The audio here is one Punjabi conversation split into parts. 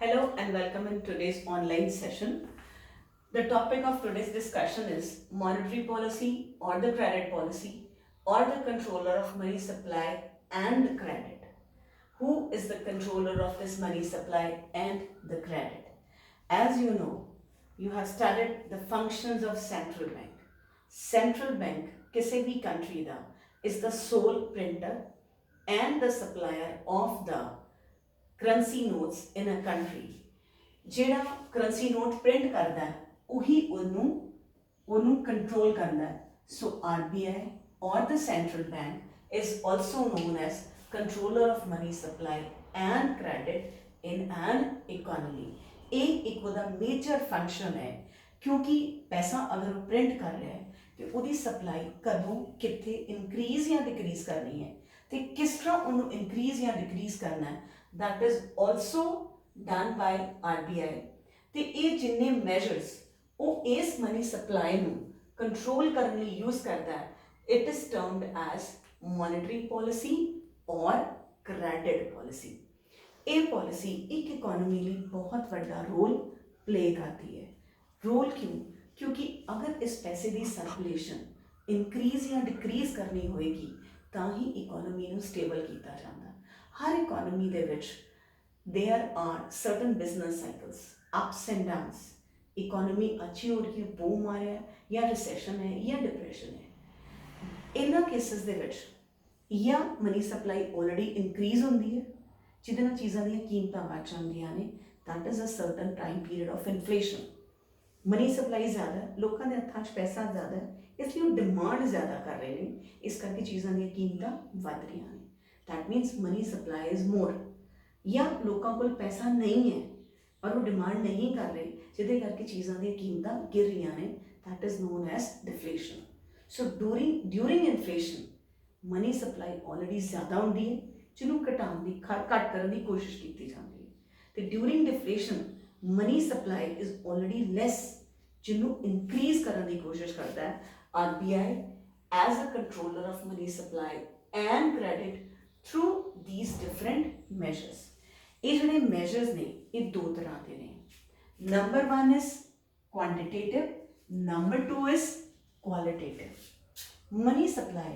Hello and welcome in today's online session. The topic of today's discussion is monetary policy or the credit policy or the controller of money supply and credit. Who is the controller of this money supply and the credit? As you know, you have studied the functions of central bank. Central bank किसी भी country का is the sole printer and the supplier of the currency notes in a country. ਜਿਹੜਾ ਕਰੰਸੀ ਨੋਟ ਪ੍ਰਿੰਟ ਕਰਦਾ ਹੈ ਉਹੀ ਉਹਨੂੰ ਕੰਟਰੋਲ ਕਰਦਾ ਹੈ ਸੋ RBI or the central bank is also known as controller of money supply and credit in an economy. ਇਹ ਇੱਕ ਉਹਦਾ ਮੇਜਰ ਫੰਕਸ਼ਨ ਹੈ ਕਿਉਂਕਿ ਪੈਸਾ ਅਗਰ ਉਹ ਪ੍ਰਿੰਟ ਕਰ ਰਿਹਾ ਹੈ ਤੇ ਉਹਦੀ ਸਪਲਾਈ ਕਦੋਂ ਕਿੱਥੇ ਇਨਕਰੀਜ਼ ਜਾਂ ਡਿਕਰੀਜ਼ ਕਰਨੀ ਹੈ ਤੇ ਕਿਸ ਤਰ੍ਹਾਂ ਉਹਨੂੰ ਇਨਕਰੀਜ਼ ਜਾਂ ਡਿਕਰੀਜ਼ ਕਰਨਾ ਹੈ that is also done by RBI ਤੇ ਇਹ ਜਿੰਨੇ ਮੈਜਰਸ ਉਹ ਇਸ ਮਨੀ ਸਪਲਾਈ ਨੂੰ ਕੰਟਰੋਲ ਕਰਨ ਲਈ ਯੂਜ਼ ਕਰਦਾ ਹੈ ਇਟ ਇਜ਼ ਟਰਮਡ ਐਜ਼ ਮੋਨੇਟਰੀ ਪਾਲਿਸੀ ਔਰ ਕ੍ਰੈਡਿਟ ਪਾਲਿਸੀ। ਇਹ ਪਾਲਿਸੀ ਇੱਕ ਇਕੋਨਮੀ ਲਈ ਬਹੁਤ ਵੱਡਾ ਰੋਲ ਪਲੇ ਕਰਦੀ ਹੈ। ਰੋਲ ਕਿਉਂ? ਕਿਉਂਕਿ ਅਗਰ ਇਸ ਪੈਸੇ ਦੀ ਸਰਕੂਲੇਸ਼ਨ ਇਨਕਰੀਜ਼ ਜਾਂ ਡਿਕਰੀਜ਼ ਕਰਨੀ ਹੋਏਗੀ ਤਾਂ ਹੀ ਇਕੋਨਮੀ ਨੂੰ ਸਟੇਬਲ ਕੀਤਾ ਜਾਂਦਾ। ਹਰ ਇਕੋਨਮੀ ਦੇ ਵਿੱਚ there are certain business cycles, ups and downs. Economy अच्छी हो रही है, boom आ रहा है या recession है या depression है। इन्हां केसेस ਦੇ ਵਿੱਚ ਜਾਂ ਮਨੀ ਸਪਲਾਈ ਆਲਰੇਡੀ ਇਨਕਰੀਜ਼ ਹੁੰਦੀ ਹੈ ਜਿਹਦੇ ਨਾਲ ਚੀਜ਼ਾਂ ਦੀਆਂ ਕੀਮਤਾਂ ਵੱਧ ਜਾਂਦੀਆਂ ਨੇ that is a certain time period of inflation. Money supply ਜ਼ਿਆਦਾ ਹੈ, ਲੋਕਾਂ ਦੇ ਹੱਥਾਂ 'ਚ ਪੈਸਾ ਜ਼ਿਆਦਾ ਹੈ, ਇਸ ਲਈ ਉਹ ਡਿਮਾਂਡ ਜ਼ਿਆਦਾ ਕਰ ਰਹੇ ਨੇ, ਇਸ ਕਰਕੇ ਚੀਜ਼ਾਂ ਦੀਆਂ ਕੀਮਤਾਂ ਵੱਧ ਰਹੀਆਂ ਨੇ। that means money supply is more. ਜਾਂ ਲੋਕਾਂ ਕੋਲ ਪੈਸਾ ਨਹੀਂ ਹੈ ਪਰ ਉਹ ਡਿਮਾਂਡ ਨਹੀਂ ਕਰ ਰਹੇ ਜਿਹਦੇ ਕਰਕੇ ਚੀਜ਼ਾਂ ਦੀਆਂ ਕੀਮਤਾਂ ਗਿਰ ਰਹੀਆਂ ਨੇ that is known as deflation. so during inflation money supply already ਜ਼ਿਆਦਾ ਹੁੰਦੀ ਹੈ ਜਿਹਨੂੰ ਘਟਾਉਣ ਦੀ ਘੱਟ ਕਰਨ ਦੀ ਕੋਸ਼ਿਸ਼ ਕੀਤੀ ਜਾਂਦੀ ਹੈ ਤੇ during deflation money supply is already less ਜਿਹਨੂੰ ਇਨਕਰੀਜ਼ ਕਰਨ ਦੀ ਕੋਸ਼ਿਸ਼ ਕਰਦਾ ਹੈ RBI as a controller of money supply and credit through these different measures. ਇਹ ਜਿਹੜੇ ਮੈਜਰਸ ਨੇ ਇਹ ਦੋ ਤਰ੍ਹਾਂ ਦੇ ਨੇ। Number 1 is quantitative, number 2 is qualitative. Money supply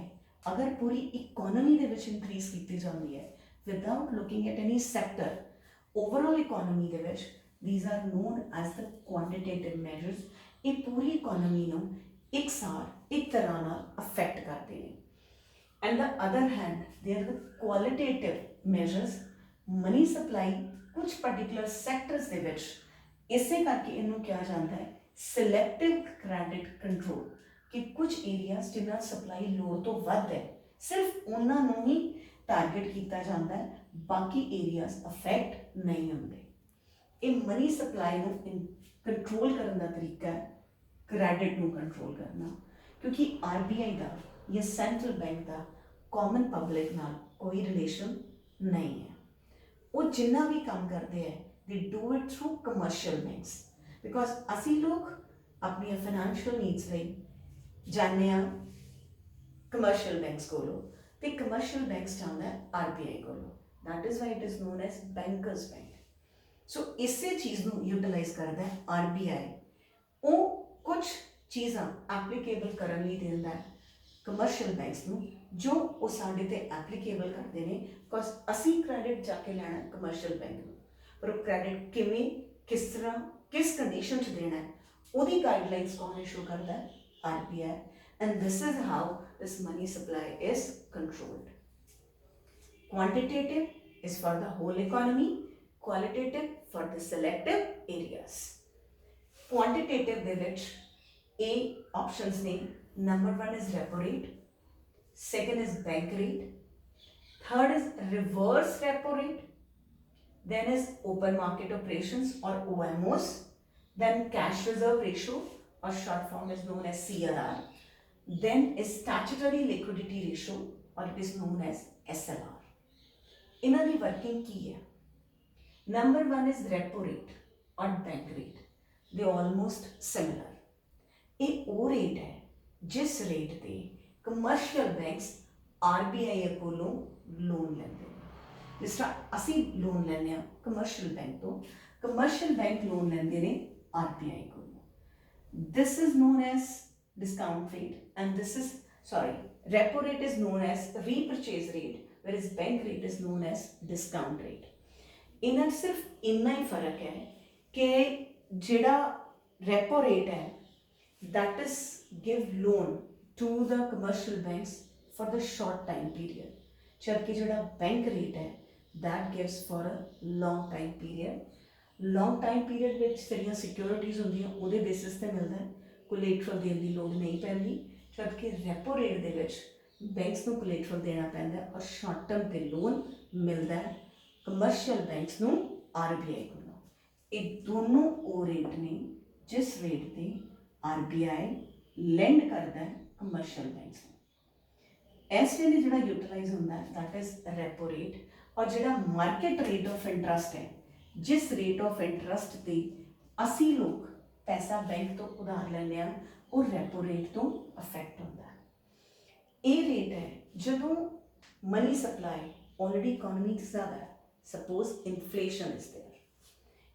ਅਗਰ ਪੂਰੀ ਇਕੋਨਮੀ ਦੇ ਵਿੱਚ ਇਨਕਰੀਜ਼ ਕੀਤੀ ਜਾਂਦੀ ਹੈ without looking at any sector overall economy ਦੇ ਵਿੱਚ these are known as the quantitative measures. ਇਹ ਪੂਰੀ ਇਕੋਨਮੀ ਨੂੰ ਇਕਸਾਰ ਇੱਕ ਤਰ੍ਹਾਂ ਨਾਲ ਅਫੈਕਟ ਕਰਦੇ ਨੇ। and the other hand there are the qualitative measures. Money supply ਕੁਝ ਪਾਰਟਿਕੂਲਰ ਸੈਕਟਰਸ ਦੇ ਵਿੱਚ ਇਸੇ ਕਰਕੇ ਇਹਨੂੰ ਕਿਹਾ ਜਾਂਦਾ ਹੈ ਸਿਲੈਕਟਿਵ ਕ੍ਰੈਡਿਟ ਕੰਟਰੋਲ ਕਿ ਕੁਝ ਏਰੀਆਜ਼ ਜਿਨ੍ਹਾਂ ਸਪਲਾਈ ਲੋੜ ਤੋਂ ਵੱਧ ਹੈ ਸਿਰਫ ਉਹਨਾਂ ਨੂੰ ਹੀ ਟਾਰਗੇਟ ਕੀਤਾ ਜਾਂਦਾ ਹੈ, ਬਾਕੀ ਏਰੀਆਜ਼ ਅਫੈਕਟ ਨਹੀਂ ਹੁੰਦੇ। ਇਹ ਮਨੀ ਸਪਲਾਈ ਨੂੰ ਕੰਟਰੋਲ ਕਰਨ ਦਾ ਤਰੀਕਾ ਹੈ ਕ੍ਰੈਡਿਟ ਨੂੰ ਕੰਟਰੋਲ ਕਰਨਾ ਕਿਉਂਕਿ RBI ਦਾ ਜਾਂ ਸੈਂਟਰਲ ਬੈਂਕ ਦਾ ਕਾਮਨ ਪਬਲਿਕ ਨਾਲ ਕੋਈ ਰਿਲੇਸ਼ਨ ਨਹੀਂ ਹੈ। ਉਹ ਜਿੰਨਾ ਵੀ ਕੰਮ ਕਰਦੇ ਹੈ they do it through commercial banks because ਅਸੀਂ ਲੋਕ ਆਪਣੀਆਂ ਫਾਈਨੈਂਸ਼ੀਅਲ ਨੀਡਸ ਲਈ ਜਾਂਦੇ ਹਾਂ ਕਮਰਸ਼ੀਅਲ ਬੈਂਕਸ ਕੋਲੋਂ ਤੇ ਕਮਰਸ਼ੀਅਲ ਬੈਂਕਸ ਜਾਂਦਾ ਹੈ RBI ਕੋਲੋਂ that is why it is known as bankers bank. ਸੋ ਇਸੇ ਚੀਜ਼ ਨੂੰ ਯੂਟੀਲਾਈਜ਼ ਕਰਦਾ ਹੈ RBI। ਉਹ ਕੁਝ ਚੀਜ਼ਾਂ ਐਪਲੀਕੇਬਲ ਕਰਨ ਲਈ ਦਿੰਦਾ ਹੈ ਕਮਰਸ਼ੀਅਲ ਬੈਂਕਸ ਨੂੰ ਜੋ ਉਹ ਸਾਡੇ ਤੇ ਐਪਲੀਕੇਬਲ ਕਰਦੇ ਨੇ ਬਿਕੋਜ਼ ਅਸੀਂ ਕ੍ਰੈਡਿਟ ਜਾ ਕੇ ਲੈਣਾ ਕਮਰਸ਼ੀਅਲ ਬੈਂਕ ਨੂੰ ਪਰ ਉਹ ਕ੍ਰੈਡਿਟ ਕਿਵੇਂ ਕਿਸ ਤਰ੍ਹਾਂ ਕਿਸ ਕੰਡੀਸ਼ਨ 'ਚ ਦੇਣਾ ਹੈ ਉਹਦੀ ਗਾਈਡਲਾਈਨਸ ਕੌਣ ਇਸ਼ੂ ਕਰਦਾ ਹੈ RBI and this is how this money supply is controlled. Quantitative is for the whole economy, qualitative for the selective areas. Quantitative ਦੇ ਵਿੱਚ A options ਨੇ। number 1 is repo rate, second is bank rate, third is reverse repo rate, then is open market operations or OMOs, then cash reserve ratio or short form is known as CRR, then is statutory liquidity ratio or it is known as SLR. ਇਹਨਾਂ ਦੀ working ਕੀ ਹੈ? number 1 is repo rate or bank rate. they almost similar. ਇਹ ਉਹ ਰੇਟ ਹੈ ਜਿਸ ਰੇਟ ਤੇ ਕਮਰਸ਼ੀਅਲ ਬੈਂਕਸ RBI ਕੋਲੋਂ ਲੋਨ ਲੈਂਦੇ ਨੇ। ਜਿਸ ਤਰ੍ਹਾਂ ਅਸੀਂ ਲੋਨ ਲੈਂਦੇ ਹਾਂ ਕਮਰਸ਼ੀਅਲ ਬੈਂਕ ਤੋਂ ਕਮਰਸ਼ੀਅਲ ਬੈਂਕ ਲੋਨ ਲੈਂਦੇ ਨੇ RBI ਕੋਲੋਂ। This is non as discount rate, and this is, sorry, repo rate is known as repurchase rate, whereas bank rate is known as discount rate. इन्हां सिर्फ इन्ना ही फर्क है कि जिहड़ा repo rate है that is give loan to the commercial banks for the short time period, जबकि जिहड़ा bank rate है that gives for a long time period. long time period ਵਿੱਚ ਜਿਹੜੀਆਂ ਸਿਕਿਉਰਿਟੀਜ਼ ਹੁੰਦੀਆਂ ਉਹਦੇ ਬੇਸਿਸ ਤੇ ਮਿਲਦਾ ਹੈ, ਕੋਲੇਟਰਲ ਦੇਣ ਦੀ ਲੋੜ ਨਹੀਂ ਪੈਂਦੀ, ਜਦਕਿ ਰੈਪੋ ਰੇਟ ਦੇ ਵਿੱਚ ਬੈਂਕਸ ਨੂੰ ਕੋਲੇਟਰਲ ਦੇਣਾ ਪੈਂਦਾ ਔਰ ਸ਼ਾਰਟ ਟਰਮ ਤੇ ਲੋਨ ਮਿਲਦਾ ਹੈ ਕਮਰਸ਼ੀਅਲ ਬੈਂਕਸ ਨੂੰ RBI ਕੋਲੋਂ। ਇਹ ਦੋਨੋਂ ਉਹ ਰੇਟ ਨੇ ਜਿਸ ਰੇਟ ਤੇ RBI ਲੈਂਡ ਕਰਦਾ ਹੈ ਕਮਰਸ਼ੀਅਲ ਬੈਂਕਸ ਨੂੰ। ਇਸ ਵੇਲੇ ਜਿਹੜਾ ਯੂਟੀਲਾਈਜ਼ ਹੁੰਦਾ ਹੈ ਦੈਟ ਇਜ਼ ਰੈਪੋ ਰੇਟ, ਔਰ ਜਿਹੜਾ ਮਾਰਕੀਟ ਰੇਟ ਆਫ ਇੰਟਰਸਟ ਹੈ, ਜਿਸ ਰੇਟ ਆਫ ਇੰਟਰਸਟ ਤੇ ਅਸੀਂ ਲੋਕ ਪੈਸਾ ਬੈਂਕ ਤੋਂ ਉਧਾਰ ਲੈਂਦੇ ਹਾਂ, ਉਹ ਰੈਪੋ ਰੇਟ ਤੋਂ ਅਫੈਕਟ ਹੁੰਦਾ ਹੈ। ਇਹ ਰੇਟ ਹੈ ਜਦੋਂ ਮਨੀ ਸਪਲਾਈ ਆਲਰੇਡੀ ਇਕੋਨਮੀ 'ਚ ਜ਼ਿਆਦਾ ਹੈ, suppose inflation is there,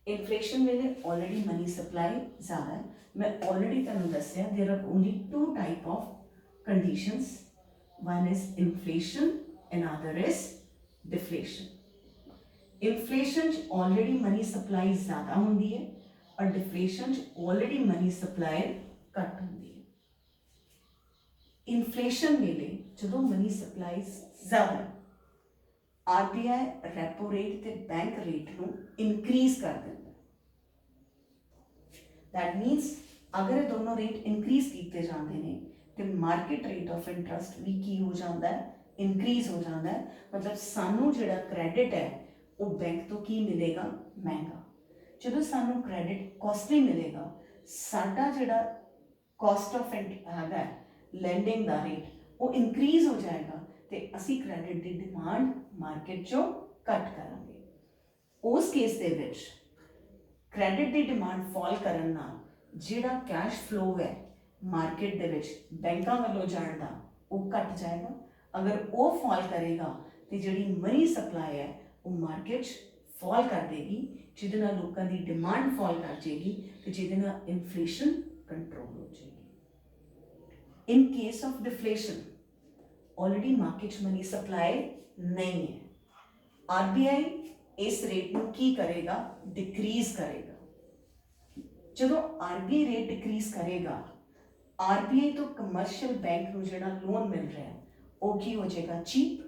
inflation ਵੇਲੇ ਆਲਰੇਡੀ ਮਨੀ ਸਪਲਾਈ ਜ਼ਿਆਦਾ ਹੈ। ਮੈਂ ਆਲਰੇਡੀ ਤੁਹਾਨੂੰ ਦੱਸਿਆ there are only two type of conditions, one is inflation and other is deflation. Inflation 'ਚ ਆਲਰੇਡੀ ਮਨੀ ਸਪਲਾਈ ਜ਼ਿਆਦਾ ਹੁੰਦੀ ਹੈ ਔਰ ਡਿਫਲੇਸ਼ਨ 'ਚ ਆਲਰੇਡੀ ਮਨੀ ਸਪਲਾਈ ਘੱਟ ਹੁੰਦੀ ਹੈ। ਇਨਫਲੇਸ਼ਨ ਵੇਲੇ ਜਦੋਂ ਮਨੀ ਸਪਲਾਈ ਜ਼ਿਆਦਾ, RBI ਰੈਪੋ ਰੇਟ ਤੇ ਬੈਂਕ ਰੇਟ ਨੂੰ ਇਨਕਰੀਜ਼ ਕਰ ਦਿੰਦਾ। ਦੈਟ ਮੀਨਸ ਅਗਰ ਇਹ ਦੋਨੋਂ ਰੇਟ ਇਨਕਰੀਜ਼ ਕੀਤੇ ਜਾਂਦੇ ਨੇ ਤੇ ਮਾਰਕੀਟ ਰੇਟ ਆਫ ਇੰਟਰਸਟ ਵੀ ਕੀ ਹੋ ਜਾਂਦਾ ਹੈ, ਇਨਕਰੀਜ਼ ਹੋ ਜਾਂਦਾ ਹੈ। ਮਤਲਬ ਸਾਨੂੰ ਜਿਹੜਾ ਕ੍ਰੈਡਿਟ ਹੈ ਉਹ ਬੈਂਕ ਤੋਂ ਕੀ ਮਿਲੇਗਾ, ਮਹਿੰਗਾ। ਜਦੋਂ ਸਾਨੂੰ ਕ੍ਰੈਡਿਟ ਕਾਸਟਲੀ ਮਿਲੇਗਾ, ਸਾਡਾ ਜਿਹੜਾ ਕਾਸਟ ਆਫ ਹੈਗਾ ਲੈਂਡਿੰਗ ਦਾ ਰੇਟ ਉਹ ਇਨਕਰੀਜ਼ ਹੋ ਜਾਏਗਾ ਤੇ ਅਸੀਂ ਕ੍ਰੈਡਿਟ ਦੀ ਡਿਮਾਂਡ ਮਾਰਕੀਟ 'ਚੋਂ ਘੱਟ ਕਰਾਂਗੇ। ਉਸ ਕੇਸ ਦੇ ਵਿੱਚ ਕ੍ਰੈਡਿਟ ਦੀ ਡਿਮਾਂਡ ਫਾਲ ਕਰਨ ਨਾਲ ਜਿਹੜਾ ਕੈਸ਼ ਫਲੋ ਹੈ ਮਾਰਕੀਟ ਦੇ ਵਿੱਚ ਬੈਂਕਾਂ ਵੱਲੋਂ ਜਾਣ ਦਾ ਉਹ ਘੱਟ ਜਾਏਗਾ। ਅਗਰ ਉਹ ਫਾਲ ਕਰੇਗਾ ਤੇ ਜਿਹੜੀ ਮਨੀ ਸਪਲਾਈ ਹੈ ਉਹ ਮਾਰਕੀਟ 'ਚ ਫਾਲ ਕਰ ਦੇਗੀ, ਜਿਹਦੇ ਨਾਲ ਲੋਕਾਂ ਦੀ ਡਿਮਾਂਡ ਫਾਲ ਕਰ ਜਾਏਗੀ ਤੇ ਜਿਹਦੇ ਨਾਲ ਇਨਫਲੇਸ਼ਨ ਕੰਟਰੋਲ ਹੋ ਜਾਏਗੀ। In case of deflation already market 'ਚ ਮਨੀ ਸਪਲਾਈ ਨਹੀਂ ਹੈ, RBI ਇਸ ਰੇਟ ਨੂੰ ਕੀ ਕਰੇਗਾ, ਡਿਕਰੀਜ਼ ਕਰੇਗਾ। ਜਦੋਂ RBI ਰੇਟ ਡਿਕਰੀਜ਼ ਕਰੇਗਾ, RBI ਤੋਂ ਕਮਰਸ਼ੀਅਲ ਬੈਂਕ ਨੂੰ ਜਿਹੜਾ ਲੋਨ ਮਿਲ ਰਿਹਾ ਉਹ ਕੀ ਹੋ ਜਾਏਗਾ, ਚੀਪ।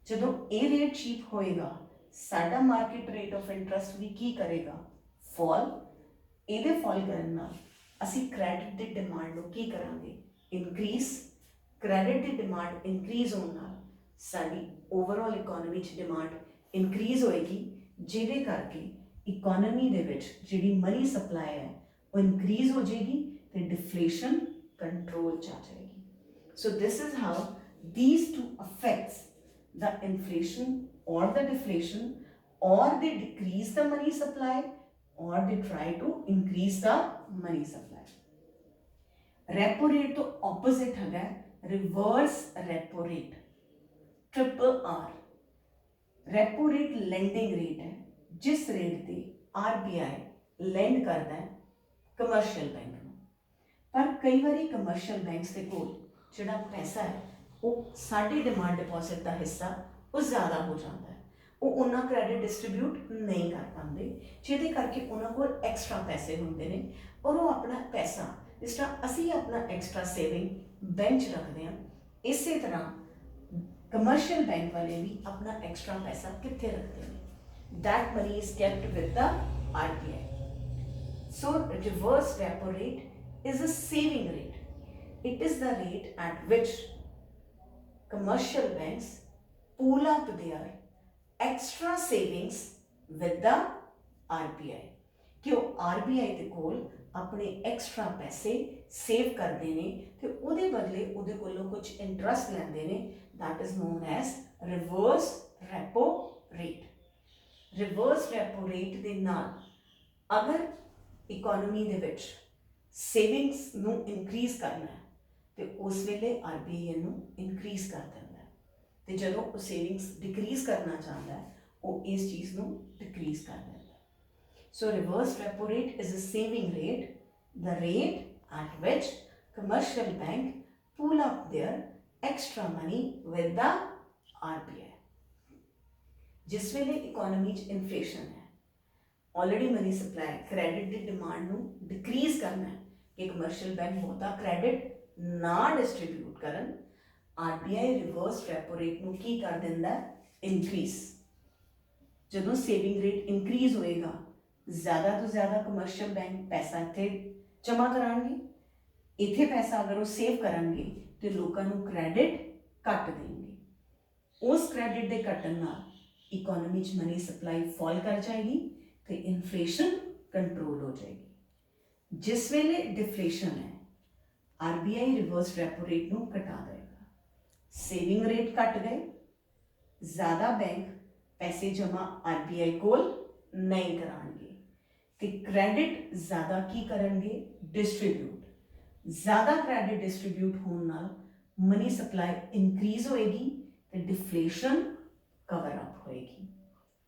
ਜਦੋਂ ਇਹ ਰੇਟ ਚੀਪ ਹੋਏਗਾ, ਸਾਡਾ ਮਾਰਕੀਟ ਰੇਟ ਆਫ ਇੰਟਰਸਟ ਵੀ ਕੀ ਕਰੇਗਾ, ਫਾਲ। ਇਹਦੇ ਫਾਲ ਕਰਨ ਨਾਲ ਅਸੀਂ ਕ੍ਰੈਡਿਟ ਦੀ ਡਿਮਾਂਡ ਨੂੰ ਕੀ ਕਰਾਂਗੇ, ਇਨਕਰੀਜ਼। ਕ੍ਰੈਡਿਟ ਦੀ ਡਿਮਾਂਡ ਇਨਕਰੀਜ਼ ਹੋਣ ਨਾਲ ਸਾਡੀ ਓਵਰਆਲ ਇਕੋਨਮੀ 'ਚ ਡਿਮਾਂਡ ਇਨਕਰੀਜ਼ ਹੋਏਗੀ, ਜਿਹਦੇ ਕਰਕੇ ਇਕੋਨਮੀ ਦੇ ਵਿੱਚ ਜਿਹੜੀ ਮਨੀ ਸਪਲਾਈ ਹੈ ਉਹ ਇਨਕਰੀਜ਼ ਹੋ ਜਾਏਗੀ ਤੇ ਡਿਫਲੇਸ਼ਨ ਕੰਟਰੋਲ 'ਚ ਆ ਜਾਏਗੀ। So this is how these two affects the inflation or the deflation, or they decrease the money supply or they try to increase the money supply. Repo rate to opposite है reverse repo rate, triple R। repo rate lending rate है जिस रेट ते RBI lend करता है कमर्शियल बैंक ਨੂੰ। पर कई बारी कमर्शियल बैंक्स ਦੇ ਕੋਲ ਜਿਹੜਾ ਪੈਸਾ ਹੈ ਉਹ ਸਾਡੀ ਡਿਮਾਂਡ ਡਿਪੋਜ਼ਿਟ ਦਾ ਹਿੱਸਾ ਉਹ ਜ਼ਿਆਦਾ ਹੋ ਜਾਂਦਾ ਹੈ, ਉਹ ਉਹਨਾਂ ਕ੍ਰੈਡਿਟ ਡਿਸਟਰੀਬਿਊਟ ਨਹੀਂ ਕਰ ਪਾਉਂਦੇ, ਜਿਹਦੇ ਕਰਕੇ ਉਹਨਾਂ ਕੋਲ ਐਕਸਟਰਾ ਪੈਸੇ ਹੁੰਦੇ ਨੇ ਔਰ ਉਹ ਆਪਣਾ ਪੈਸਾ, ਜਿਸ ਤਰ੍ਹਾਂ ਅਸੀਂ ਆਪਣਾ ਐਕਸਟਰਾ ਸੇਵਿੰਗ ਬੈਂਕ 'ਚ ਰੱਖਦੇ ਹਾਂ, ਇਸੇ ਤਰ੍ਹਾਂ ਕਮਰਸ਼ੀਅਲ ਬੈਂਕ ਵਾਲੇ ਵੀ ਆਪਣਾ ਐਕਸਟਰਾ ਪੈਸਾ ਕਿੱਥੇ ਰੱਖਦੇ ਨੇ, that money is kept with the RBI. So reverse repo rate is a saving rate. It is the rate at which commercial banks pool up their extra savings with the RBI, कि वो RBI ਦੇ ਕੋਲ ਆਪਣੇ ਐਕਸਟਰਾ ਪੈਸੇ ਸੇਵ ਕਰਦੇ ਨੇ ਤੇ ਉਹਦੇ ਬਦਲੇ ਉਹਦੇ ਕੋਲੋਂ ਕੁਝ ਇੰਟਰਸਟ ਲੈਂਦੇ ਨੇ, that is known as reverse repo rate. Reverse repo rate ਦੇ ਨਾਲ ਅਗਰ ਇਕੋਨਮੀ ਦੇ ਵਿੱਚ ਸੇਵਿੰਗਸ ਨੂੰ ਇਨਕਰੀਜ਼ ਕਰਨਾ ਹੈ ਤੇ ਉਸ ਵੇਲੇ RBI ਇਹਨੂੰ ਇਨਕਰੀਜ਼ ਕਰ ਦਿੰਦਾ ਹੈ, ਤੇ ਜਦੋਂ ਉਹ ਸੇਵਿੰਗਸ ਡਿਕਰੀਜ਼ ਕਰਨਾ ਚਾਹੁੰਦਾ ਹੈ ਉਹ ਇਸ ਚੀਜ਼ ਨੂੰ ਡਿਕਰੀਜ਼ ਕਰ ਦਿੰਦਾ ਹੈ। So reverse repo rate is a saving rate, the rate at which commercial bank pull up their extra money with the RBI. जिस वेले इकोनॉमी च इन्फ्लेशन है, ऑलरेडी मनी सप्लाई क्रेडिट की डिमांड ਨੂੰ डिक्रीज करना है कि कमर्शियल बैंक ਬਹੁਤਾ क्रेडिट ना डिस्ट्रीब्यूट करन, आरबीआई रिवर्स रेपो रेट ਨੂੰ ਕੀ ਕਰ ਦਿੰਦਾ ਹੈ, इंक्रीज। ਜਦੋਂ सेविंग रेट इंक्रीज होएगा, ज़्यादा तो ज़्यादा कमर्शियल बैंक पैसा ਇੱਥੇ जमा कराएंगे, इथे पैसा अगर वो सेव कराएंगे तो लोगों को क्रेडिट घट देंगे, उस क्रेडिट के घटन नाल इकोनॉमी च मनी सप्लाई फॉल कर जाएगी तो इन्फ्लेशन कंट्रोल हो जाएगी। जिस वेले डिफ्लेशन है, आरबीआई रिवर्स रेपो रेट ਨੂੰ घटा देगा, सेविंग रेट घट गए, ज़्यादा बैंक पैसे जमा आरबीआई कोल नहीं कराएंगे तो क्रेडिट ज़्यादा की करेंगे, डिस्ट्रीब्यूट। ज़्यादा क्रेडिट डिस्ट्रीब्यूट होने नाल मनी सप्लाई इंक्रीज होएगी तो डिफ्लेशन कवर अप होएगी।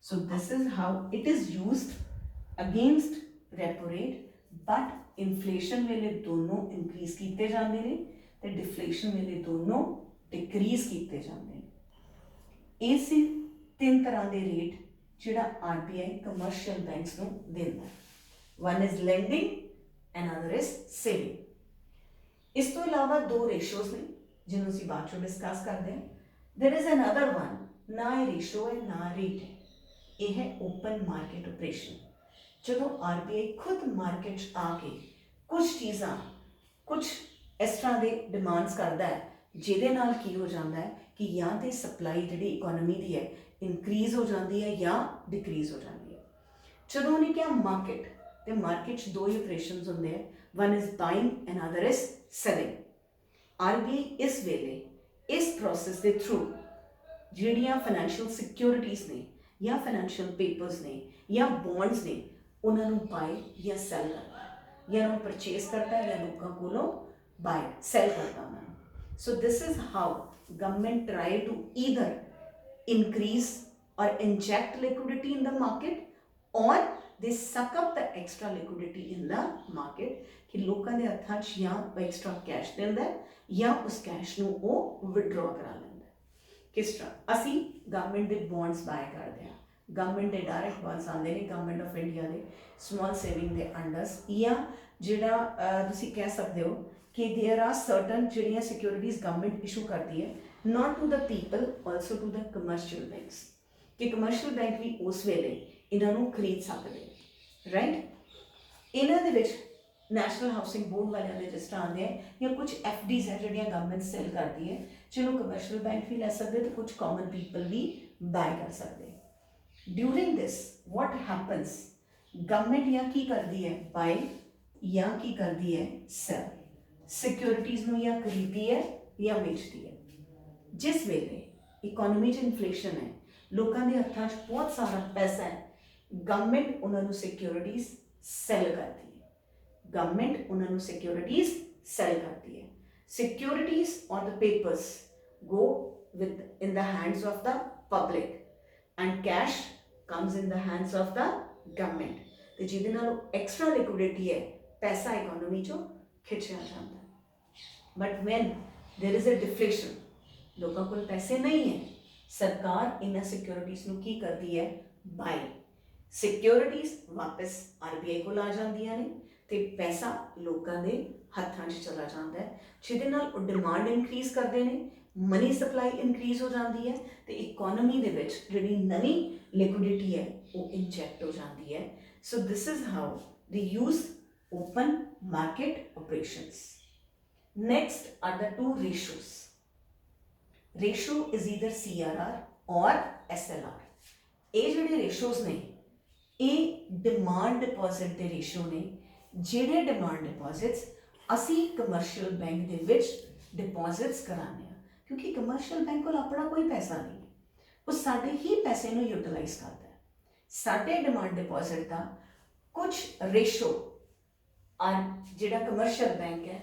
सो this is how it is used against repo rate, but inflation वेले दोनों इंक्रीज किए जाते हैं तो डिफ्लेशन वेले दोनों डिक्रीज किए जाते हैं। ये सी तीन तरह के रेट जिहड़ा आरबीआई कमर्शियल बैंक्स नूं दिंदा है। One is lending and other is saving. इस तो इलावा दो रेशोज ने जिन्होंने असीं बाद चों डिस्कस करते हैं। देयर इज अनदर वन, ना ये रेशो है ना रेट है, ये है ओपन मार्केट ऑपरेशन। जो आरबीआई खुद मार्केट आके कुछ चीज़ां कुछ इस तरह के डिमांड्स करता है जिहदे नाल की हो जाता है कि या तो सप्लाई जिहड़ी इकोनॉमी की है इंक्रीज हो जाती है या डिक्रीज हो जाती है। जो उन्हें क्या मार्केट तो मार्केट दो ही ऑपरेशन होंगे हैं, one is buying and other is selling. RBI इस वेले इस प्रोसेस के थ्रू जिहड़ियां फाइनैंशियल सिक्योरिटीज़ ने या फाइनैंशियल पेपर्स ने या बॉन्ड्स ने उन्होंने बाय या सैल करता है, या उन्होंने परचेज करता है या लोगों को बाय सैल करता उन्होंने। So this is how government try to either increase or inject liquidity in the market or they suck up the extra liquidity in the market कि लोगों के हत्थां च या एक्स्ट्रा कैश दिंदा है या उस कैश ਨੂੰ ਉਹ विड्रॉ करा ਲੈਂਦਾ है। किस तरह ਅਸੀਂ गवर्नमेंट ਦੇ बॉन्ड्स बाय करते हैं, गवर्नमेंट ਦੇ डायरैक्ट बॉन्ड्स आते हैं गवर्नमेंट ऑफ इंडिया के स्मॉल सेविंग के अंडर्स, या ਜਿਹੜਾ ਤੁਸੀਂ ਕਹਿ ਸਕਦੇ ਹੋ कि देयर आर सर्टन ਜਿਹੜੀਆਂ सिक्योरिटीज़ गवर्नमेंट इशू करती है not to the people, also to the commercial banks कि commercial बैंक भी उस वेले इन्हों खरीद सकते हैं, राइट। इन्हों दे विच नैशनल हाउसिंग बोर्ड वाले दे जिस तरह आते हैं या कुछ FDs है जिहड़ियां गवर्नमेंट सेल करती है जिन्होंने कमर्शियल बैंक भी लै सकते तो कुछ कॉमन पीपल भी बाय कर सकते। During this what happens, government या की करती है बाय या की करती है सेल, सिक्योरिटीज़ नूं या खरीदती है या बेचती है। जिस वेले इकोनॉमी च इन्फ्लेशन है, लोगों के हत्थां च बहुत सारा पैसा है, गवर्नमेंट उन्होंने सिक्योरिटीज़ सैल करती है, गवर्नमेंट उन्होंने सिक्योरिटीज़ सैल करती है। सिक्योरिटीज़ और the papers go with in the hands of the public and cash comes in the hands of the government, तो जिहदे नाल एक्स्ट्रा लिक्विडिटी है, पैसा इकोनॉमी चों खिंचिया जाता है। But when there is a deflation, लोगों को पैसे नहीं है, सरकार इन सिक्योरिटीज़ नूं की करती है बाय, सिक्योरिटीज़ वापस आरबीआई को आ जांदियां ने ते पैसा लोगों के हत्थां 'च चला जाता है, जिहदे नाल वो डिमांड इंक्रीज करते हैं, मनी सप्लाई इंक्रीज हो जाती है तो इकोनॉमी दे विच जिहड़ी नवीं लिक्विडिटी है वो इंजैक्ट हो जाती है। So this is how they use open market operations. Next are the two ratios. Ratio is either CRR और SLR। ये जिहड़े रेशोज ने ये डिमांड डिपॉजिट के रेशो ने, जिहड़े डिमांड डिपॉजिट्स असी कमर्शियल बैंक दे विच डिपॉजिट्स कराने, क्योंकि कमर्शियल बैंक कोल अपना कोई पैसा नहीं है, वो साडे ही पैसे नूं यूटिलाइज करता है। साडे डिमांड डिपॉजिट का कुछ रेशो जिहड़ा कमर्शियल बैंक है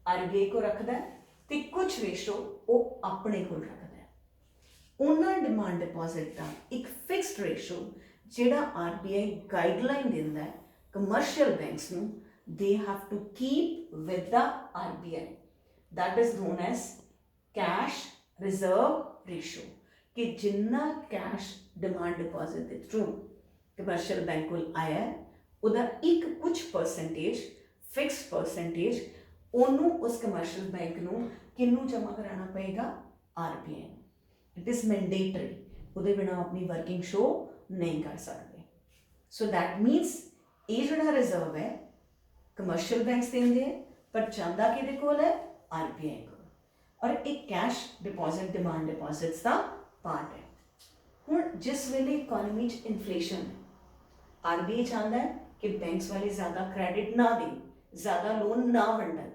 आरबीआई को रखता है तो कुछ रेशो वो अपने को रखता है। उन्होंने डिमांड डिपॉजिट का एक फिक्सड रेशो ਜਿਹੜਾ RBI गाइडलाइन ਦਿੰਦਾ ਹੈ ਕਮਰਸ਼ੀਅਲ ਬੈਂਕਸ ਨੂੰ, they have to keep with the RBI. That is known as cash reserve ratio. कि जिन्ना कैश डिमांड डिपॉजिट ਦੇ थ्रू कमर्शियल बैंक ਕੋਲ ਆਇਆ ਉਹਦਾ ਇੱਕ ਕੁਝ ਪਰਸੈਂਟੇਜ ਫਿਕਸਡ ਪਰਸੈਂਟੇਜ ਉਹਨੂੰ ਉਸ ਕਮਰਸ਼ੀਅਲ ਬੈਂਕ ਨੂੰ ਕਿਹਨੂੰ ਜਮ੍ਹਾਂ ਕਰਾਉਣਾ ਪਏਗਾ? RBI ਨੂੰ. ਇਟ ਇਜ਼ ਮੈਂਡੇਟਰੀ, ਉਹਦੇ ਬਿਨਾਂ ਆਪਣੀ ਵਰਕਿੰਗ ਸ਼ੋ ਨਹੀਂ ਕਰ ਸਕਦੇ. ਸੋ ਦੈਟ ਮੀਨਸ ਇਹ ਜਿਹੜਾ ਰਿਜ਼ਰਵ ਹੈ ਕਮਰਸ਼ੀਅਲ ਬੈਂਕਸ ਦਿੰਦੇ ਹੈ, ਪਰ ਜਾਂਦਾ ਕਿਹਦੇ ਕੋਲ ਹੈ? RBI ਕੋਲ. ਔਰ ਇਹ ਕੈਸ਼ ਡਿਪੋਜ਼ਿਟ ਡਿਮਾਂਡ ਡਿਪੋਜ਼ਿਟਸ ਦਾ ਪਾਰਟ ਹੈ. ਹੁਣ ਜਿਸ ਵੇਲੇ ਇਕੋਨਮੀ 'ਚ ਇਨਫਲੇਸ਼ਨ ਹੈ, RBI ਚਾਹੁੰਦਾ ਹੈ ਕਿ ਬੈਂਕਸ ਵਾਲੇ ਜ਼ਿਆਦਾ ਕ੍ਰੈਡਿਟ ਨਾ ਦੇਣ, ਜ਼ਿਆਦਾ ਲੋਨ ਨਾ ਵੰਡਣ.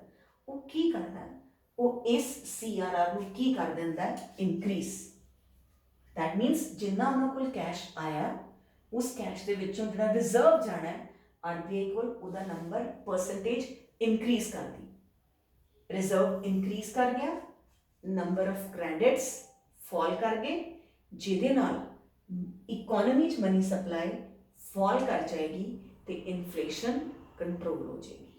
ਉਹ ਕੀ ਕਰਦਾ ਹੈ? ਉਹ ਇਸ CRR ਨੂੰ ਕੀ ਕਰ ਦਿੰਦਾ ਹੈ? ਇਨਕਰੀਜ਼. ਦੈਟ ਮੀਨਸ ਜਿੰਨਾ ਉਹਨਾਂ ਕੋਲ ਕੈਸ਼ ਆਇਆ ਉਸ ਕੈਸ਼ ਦੇ ਵਿੱਚੋਂ ਜਿਹੜਾ ਰਿਜ਼ਰਵ ਜਾਣਾ ਹੈ RBI ਕੋਲ, ਉਹਦਾ ਨੰਬਰ ਪਰਸੈਂਟੇਜ ਇਨਕਰੀਜ਼ ਕਰਦੀ. ਰਿਜ਼ਰਵ ਇਨਕਰੀਜ਼ ਕਰ ਗਿਆ, ਨੰਬਰ ਆਫ ਕ੍ਰੈਡਿਟਸ ਫਾਲ ਕਰ ਗਏ, ਜਿਹਦੇ ਨਾਲ ਇਕੋਨਮੀ 'ਚ ਮਨੀ ਸਪਲਾਈ ਫਾਲ ਕਰ ਜਾਏਗੀ ਤੇ ਇਨਫਲੇਸ਼ਨ ਕੰਟਰੋਲ ਹੋ ਜਾਏਗੀ.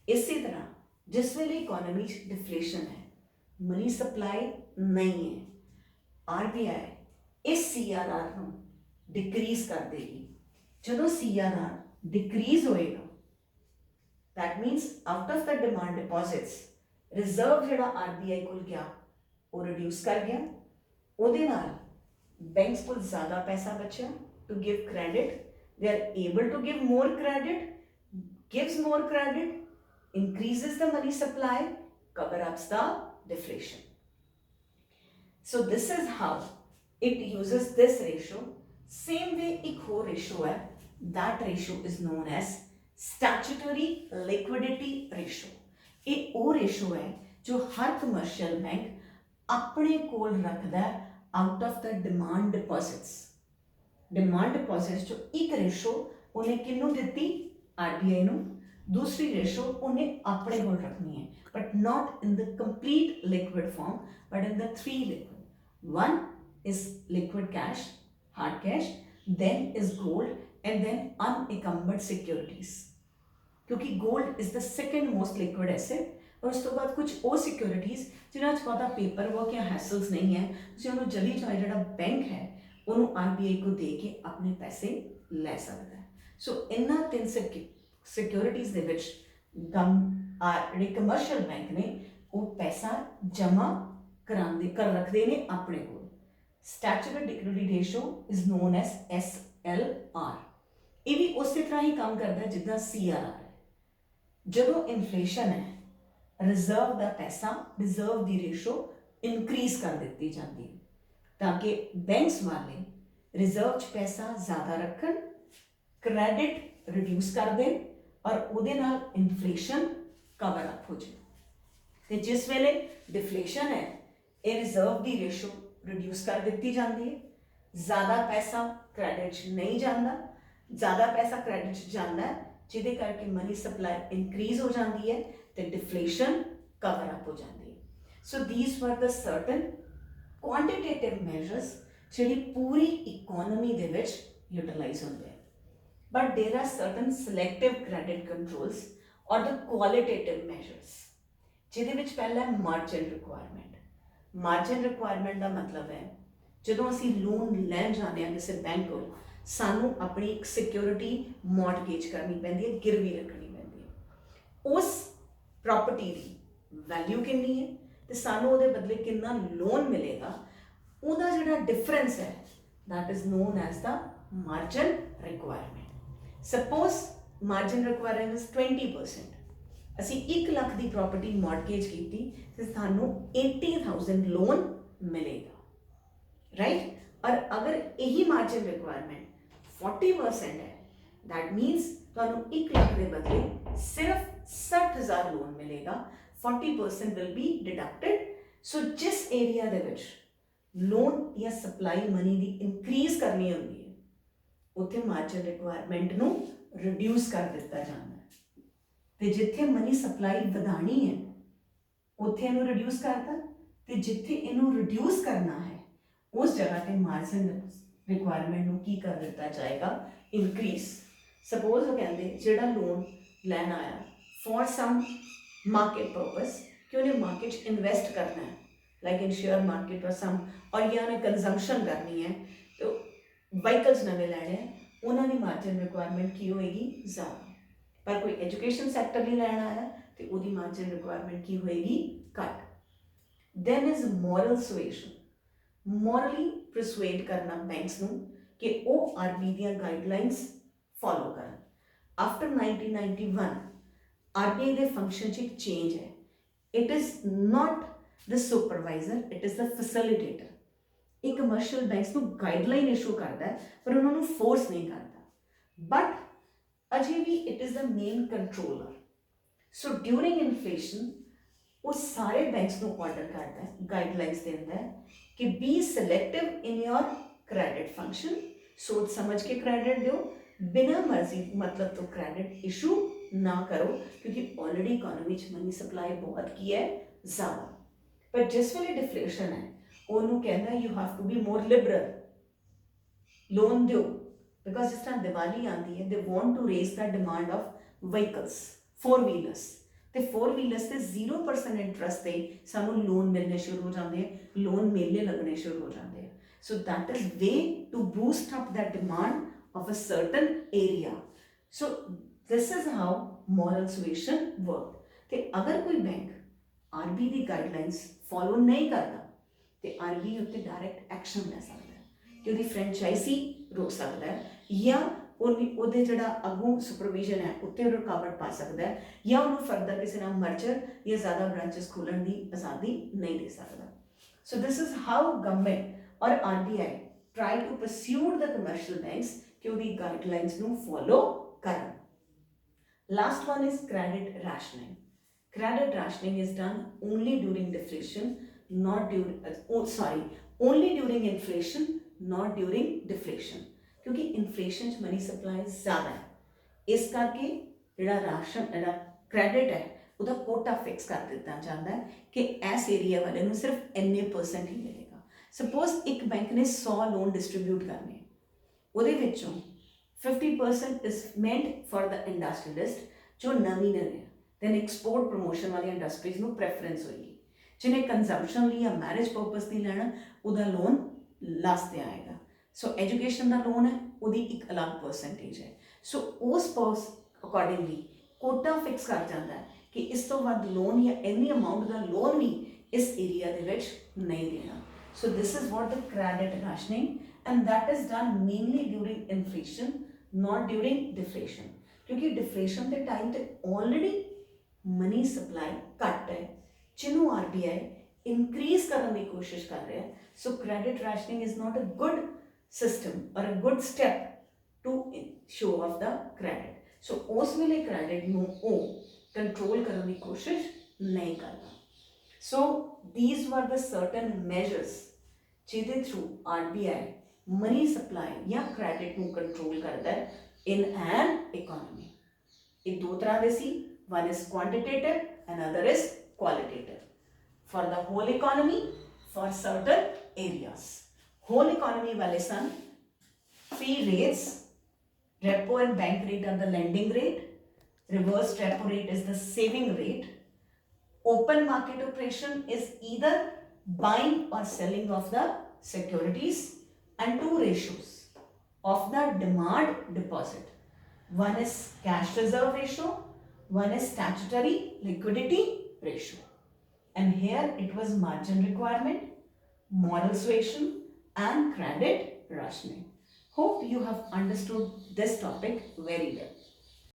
ਇਸੇ ਤਰ੍ਹਾਂ ਜਿਸ ਵੇਲੇ ਇਕੋਨਮੀ 'ਚ ਡਿਫਲੇਸ਼ਨ ਹੈ, ਮਨੀ ਸਪਲਾਈ ਨਹੀਂ ਹੈ, RBI ਇਸ CRR ਨੂੰ ਡਿਕਰੀਜ਼ ਕਰ ਦੇਗੀ. ਜਦੋਂ CRR ਡਿਕਰੀਜ਼ ਹੋਏਗਾ, that means out of the demand deposits reserve ਜਿਹੜਾ RBI ਕੋਲ ਗਿਆ ਉਹ ਰਿਡਿਊਸ ਕਰ ਗਿਆ. ਉਹਦੇ ਨਾਲ ਬੈਂਕਸ ਕੋਲ ਜ਼ਿਆਦਾ ਪੈਸਾ ਬਚਿਆ to give credit. They are able to give more credit, gives more credit, increases the money supply, cover ups the deflation. So this is how it uses this ratio. Same way एक और ratio है, that ratio is known as statutory liquidity ratio. ਇਹ ਉਹ ratio ਹੈ ਜੋ ਹਰ ਕਮਰਸ਼ੀਅਲ ਬੈਂਕ ਆਪਣੇ ਕੋਲ ਰੱਖਦਾ ਹੈ out of the demand deposits. Demand deposits ਚੋਂ ਇੱਕ ਰੇਸ਼ੋ ਉਹਨੇ ਕਿਹਨੂੰ ਦਿੱਤੀ? RBI ਨੂੰ. ਦੂਸਰੀ ਰੇਸ਼ੋ ਉਹਨੇ ਆਪਣੇ ਕੋਲ ਰੱਖਣੀ ਹੈ, but not in the complete liquid form, but in the 3 liquid. One is liquid cash, hard cash, then is gold, and then unencumbered securities. क्योंकि gold is the second most liquid asset. और उस तो बाद कुछ वो सिक्योरिटीज़ जिन्होंने ज़्यादा पेपर वर्क या हैसल्स नहीं है, ਤੁਸੀਂ ਉਹਨੂੰ ਜਲਦੀ ਚਾਹੇ ਜਿਹੜਾ ਬੈਂਕ ਹੈ ਉਹਨੂੰ RBI को दे के अपने पैसे ਲੈ ਸਕਦਾ ਹੈ. ਸੋ ਇਹਨਾਂ 3 ਸਿਕਿਉਰਿਟੀਜ਼ ਦੇ ਵਿੱਚ ਜਿਹੜੇ ਕਮਰਸ਼ੀਅਲ ਬੈਂਕ ਨੇ ਉਹ ਪੈਸਾ ਜਮ੍ਹਾਂ ਕਰ ਰੱਖਦੇ ਨੇ ਆਪਣੇ ਕੋਲ. Statutory liquidity ratio is known as SLR. ਇਹ ਵੀ ਉਸੇ ਤਰ੍ਹਾਂ ਹੀ ਕੰਮ ਕਰਦਾ ਜਿੱਦਾਂ CRR ਹੈ. ਜਦੋਂ ਇਨਫਲੇਸ਼ਨ ਹੈ, ਰਿਜ਼ਰਵ ਦਾ ਪੈਸਾ, ਰਿਜ਼ਰਵ ਦੀ ਰੇਸ਼ੋ ਇਨਕਰੀਜ਼ ਕਰ ਦਿੱਤੀ ਜਾਂਦੀ ਹੈ ਤਾਂ ਕਿ ਬੈਂਕਸ ਵਾਲੇ ਰਿਜ਼ਰਵ 'ਚ ਪੈਸਾ ਜ਼ਿਆਦਾ ਰੱਖਣ, ਕ੍ਰੈਡਿਟ ਰਿਡਿਊਸ ਕਰ ਦੇਣ ਔਰ ਉਹਦੇ ਨਾਲ ਇਨਫਲੇਸ਼ਨ ਕਵਰ ਅਪ ਹੋ ਜਾਏ. ਤੇ ਜਿਸ ਵੇਲੇ ਡਿਫਲੇਸ਼ਨ ਹੈ, ਇਹ ਰਿਜ਼ਰਵ ਦੀ ਰੇਸ਼ੋ ਰਿਡਿਊਸ ਕਰ ਦਿੱਤੀ ਜਾਂਦੀ ਹੈ. ਜ਼ਿਆਦਾ ਪੈਸਾ ਕ੍ਰੈਡਿਟ 'ਚ ਨਹੀਂ ਜਾਂਦਾ, ਜ਼ਿਆਦਾ ਪੈਸਾ ਕ੍ਰੈਡਿਟ 'ਚ ਜਾਂਦਾ ਹੈ, ਜਿਹਦੇ ਕਰਕੇ ਮਨੀ ਸਪਲਾਈ ਇਨਕਰੀਜ਼ ਹੋ ਜਾਂਦੀ ਹੈ ਤੇ ਡਿਫਲੇਸ਼ਨ ਕਵਰ ਅਪ ਹੋ ਜਾਂਦੀ ਹੈ. ਸੋ ਥੀਸ ਵਰ ਦ ਸਰਟਨ ਕੁਆਂਟੀਟੇਟਿਵ ਮੈਜਰਸ ਜਿਹੜੀ ਪੂਰੀ ਇਕੋਨਮੀ ਦੇ ਵਿੱਚ ਯੂਟੀਲਾਈਜ਼ ਹੁੰਦੇ ਹੈ. ਬਟ ਦੇਰ R certain selective credit controls ਔਰ ਦ ਕੁਆਲਿਟੇਟਿਵ ਮੈਜਰਸ, ਜਿਹਦੇ ਵਿੱਚ ਪਹਿਲਾ ਹੈ ਮਾਰਜਨ ਰਿਕੁਆਇਰਮੈਂਟ. ਮਾਰਜਨ ਰਿਕੁਆਇਰਮੈਂਟ ਦਾ ਮਤਲਬ ਹੈ ਜਦੋਂ ਅਸੀਂ ਲੋਨ ਲੈਣ ਜਾਂਦੇ ਹਾਂ ਕਿਸੇ ਬੈਂਕ ਕੋਲ, ਸਾਨੂੰ ਆਪਣੀ ਇੱਕ ਸਿਕਿਉਰਿਟੀ ਮੌਰਟਗੇਜ ਕਰਨੀ ਪੈਂਦੀ ਹੈ, ਗਿਰਵੀ ਰੱਖਣੀ ਪੈਂਦੀ ਹੈ. ਉਸ ਪ੍ਰੋਪਰਟੀ ਦੀ ਵੈਲਿਊ ਕਿੰਨੀ ਹੈ ਤੇ ਸਾਨੂੰ ਉਹਦੇ ਬਦਲੇ ਕਿੰਨਾ ਲੋਨ ਮਿਲੇਗਾ, ਉਹਦਾ ਜਿਹੜਾ ਡਿਫਰੈਂਸ ਹੈ that is known as the margin requirement. Suppose margin requirement is 20%. ਅਸੀਂ 1 ਲੱਖ ਦੀ ਪ੍ਰੋਪਰਟੀ ਮੌਰਟਗੇਜ ਕੀਤੀ ਤੇ ਸਾਨੂੰ 80,000 ਲੋਨ ਮਿਲੇਗਾ, ਰਾਈਟ? ਔਰ ਅਗਰ ਇਹੀ ਮਾਰਜਨ ਰਿਕੁਆਇਰਮੈਂਟ 40% ਹੈ, that means ਤੁਹਾਨੂੰ 1 ਲੱਖ ਦੇ ਬਦਲੇ ਸਿਰਫ 60,000 ਲੋਨ ਮਿਲੇਗਾ. 40% will be deducted. ਸੋ ਜਿਸ ਏਰੀਆ ਦੇ ਵਿੱਚ ਲੋਨ ਜਾਂ ਸਪਲਾਈ ਮਨੀ ਦੀ ਇਨਕਰੀਜ਼ ਕਰਨੀ ਹੁੰਦੀ ਹੈ, ਉੱਥੇ ਮਾਰਜਨ ਰਿਕੁਆਇਰਮੈਂਟ ਨੂੰ ਰਿਡਿਊਸ ਕਰ ਦਿੱਤਾ ਜਾਂਦਾ ਹੈ. ਤੇ ਜਿੱਥੇ ਮਨੀ ਸਪਲਾਈ ਵਧਾਣੀ ਹੈ ਉੱਥੇ ਇਹਨੂੰ ਰਿਡਿਊਸ ਕਰਤਾ, ਤੇ ਜਿੱਥੇ ਇਹਨੂੰ ਰਿਡਿਊਸ ਕਰਨਾ ਹੈ ਉਸ ਜਗ੍ਹਾ ਤੇ ਮਾਰਜਨ रिक्वायरमेंट ਨੂੰ ਕੀ ਕਰ ਦਿੱਤਾ ਜਾਏਗਾ ਇਨਕਰੀਜ਼। ਸਪੋਜ਼ ਉਹ ਕਹਿੰਦੇ ਜਿਹੜਾ ਲੋਨ ਲੈਣ ਆਇਆ ਫॉर ਸਮ ਮਾਰਕੀਟ ਪਰਪਸ ਕਿ ਉਹਨੇ ਮਾਰਕੀਟ 'ਚ ਇਨਵੈਸਟ ਕਰਨਾ ਹੈ ਲਾਈਕ ਇਨ ਸ਼ੇਅਰ ਮਾਰਕੀਟ ਔਰ ਸਮ ਔਰ ਜਾਂ ਉਹਨੇ ਕੰਜ਼ੰਪਸ਼ਨ ਕਰਨੀ ਹੈ ਤੇ ਵਹੀਕਲਸ ਨਵੇਂ ਲੈਣੇ ਆ ਉਹਨਾਂ ਦੀ ਮਾਰਜਨ ਰਿਕੁਆਇਰਮੈਂਟ ਕੀ ਹੋਏਗੀ ਜ਼ਿਆਦਾ। ਪਰ ਕੋਈ ਐਜੂਕੇਸ਼ਨ ਸੈਕਟਰ ਲਈ ਲੈਣ ਆਇਆ ਤੇ ਉਹਦੀ ਮਾਰਜਨ ਰਿਕੁਆਇਰਮੈਂਟ ਕੀ ਹੋਏਗੀ ਘੱਟ। Then is moral suasion, morally persuade ਕਰਨਾ ਬੈਂਕਸ ਨੂੰ ਕਿ ਉਹ ਆਰਬੀ ਦੀਆਂ ਗਾਈਡਲਾਈਨਸ ਫੋਲੋ ਕਰਨ। ਆਫਟਰ 1991 ਆਰਬੀਆਈ ਦੇ ਫੰਕਸ਼ਨ 'ਚ ਇੱਕ ਚੇਂਜ ਹੈ। It is not the supervisor, it is the facilitator. ਇਹ ਕਮਰਸ਼ੀਅਲ ਬੈਂਕਸ ਨੂੰ ਗਾਈਡਲਾਈਨ ਇਸ਼ੂ ਕਰਦਾ ਹੈ ਪਰ ਉਹਨਾਂ ਨੂੰ ਫੋਰਸ ਨਹੀਂ ਕਰਦਾ, ਬਟ ਅਜੇ ਵੀ it is the main controller. So during inflation ਉਹ ਸਾਰੇ ਬੈਂਕਸ ਨੂੰ ਆਰਡਰ ਕਰਦਾ ਹੈ, ਗਾਈਡਲਾਈਨਸ ਦਿੰਦਾ ਹੈ ਕਿ B selective in your credit function, सोच समझ के क्रेडिट दो, बिना मर्जी मतलब तो क्रेडिट इशू ना करो क्योंकि ऑलरेडी इकोनॉमी च मनी सप्लाई बहुत की है ज़्यादा। पर जिस वेले डिफ्लेशन है ਉਹਨੂੰ ਕਹਿੰਦਾ you have to be more liberal, loan दो बिकॉज जिस तरह दिवाली आती है they want to raise the demand of vehicles, 4 wheelers ਤੇ 4 व्हीलर्स ਤੇ 0% ਇੰਟਰਸਟ ਤੇ ਸਾਨੂੰ ਲੋਨ ਮਿਲਣੇ ਸ਼ੁਰੂ ਹੋ ਜਾਂਦੇ ਆ, ਲੋਨ ਮੇਲੇ ਲੱਗਣੇ ਸ਼ੁਰੂ ਹੋ ਜਾਂਦੇ ਆ। So that is way to boost up that demand of a certain area. So this is how moral suasion work. ਤੇ ਅਗਰ ਕੋਈ ਬੈਂਕ ਆਰਬੀ ਦੀ ਗਾਈਡਲਾਈਨਸ ਫੋਲੋ ਨਹੀਂ ਕਰਦਾ ਤੇ ਆਰਬੀ ਉੱਤੇ ਡਾਇਰੈਕਟ ਐਕਸ਼ਨ ਲੈ ਸਕਦਾ ਹੈ ਕਿ ਉਹਦੀ ਫਰੈਂਚਾਈਜ਼ੀ ਰੋਕ ਸਕਦਾ ਹੈ ਜਾਂ ਉਹਦੇ ਜਿਹੜਾ ਅੱਗੋਂ ਸੁਪਰਵਿਜ਼ਨ ਹੈ ਉੱਤੇ ਰੁਕਾਵਟ ਪਾ ਸਕਦਾ ਹੈ ਜਾਂ ਉਹਨੂੰ ਫਰਦਰ ਕਿਸੇ ਨਾਲ ਮਰਜਰ ਜਾਂ ਜ਼ਿਆਦਾ ਬ੍ਰਾਂਚਸ ਖੋਲ੍ਹਣ ਦੀ ਆਜ਼ਾਦੀ ਨਹੀਂ ਦੇ ਸਕਦਾ। So this is how government ਔਰ RBI try to pursue the commercial banks ਕਿ ਉਹਦੀ ਗਾਈਡਲਾਈਨਸ ਨੂੰ ਫੋਲੋ ਕਰਨ। Last one is credit rationing. Credit rationing is done only during deflation, not during only during inflation, not during deflation। क्योंकि इन्फ्लेशन च मनी सप्लाई ज़्यादा है, इस करके जिहड़ा राशन जिहड़ा क्रेडिट है ਉਹਦਾ कोटा फिक्स कर दिता जाता है कि इस एरिया वाले ਨੂੰ सिर्फ इन्ने % ही मिलेगा। सपोज एक बैंक ने 100 लोन डिस्ट्रीब्यूट करने, ਉਹਦੇ ਵਿੱਚੋਂ 50% is meant for the industrialist जो नवी नवे then एक्सपोर्ट प्रमोशन वाली इंडस्ट्रीज ਨੂੰ प्रेफरेंस होएगी। जिन्हें कंजम्पशन ਲਈ ਜਾਂ मैरिज पर्पस ਲਈ ਲੈਣਾ ਉਹਦਾ ਲੋਨ ਲਾਸਟ ਤੇ ਆਏਗਾ। सो एजुकेशन का लोन है ਉਹਦੀ ਇੱਕ ਅਲੱਗ परसेंटेज है। सो उस अकॉर्डिंगली कोटा फिक्स कर जाता है कि इस तो ਵੱਧ लोन या इन्नी अमाउंट का लोन भी इस एरिया ਦੇ ਵਿੱਚ नहीं देना। सो this is what the credit rationing and that is done mainly during inflation, not during deflation. क्योंकि डिफ्लेशन के टाइम ते ऑलरेडी मनी सप्लाई घट है जिन्हों आरबीआई इंक्रीज करने की कोशिश कर रहा है। So credit rationing is not a good system और a good step to show off the credit. So उस वेले क्रेडिट ਨੂੰ ਉਹ कंट्रोल करने की कोशिश नहीं करता। So these were the certain measures ਜਿਹਦੇ थ्रू आरबीआई मनी सप्लाई या क्रेडिट ਨੂੰ कंट्रोल करता है इन एन इकोनॉमी। ये दो तरह के सी, one is quantitative, another is qualitative. For the whole economy, for certain areas. Whole economy वाले सन free rates, repo and bank rate are the lending rate, reverse repo rate is the saving rate, open market operation is either buying or selling of the securities, and two ratios of the demand deposit. One is cash reserve ratio, one is statutory liquidity ratio. And here it was margin requirement, moral suasion and credit rationing. Hope you have understood this topic very well.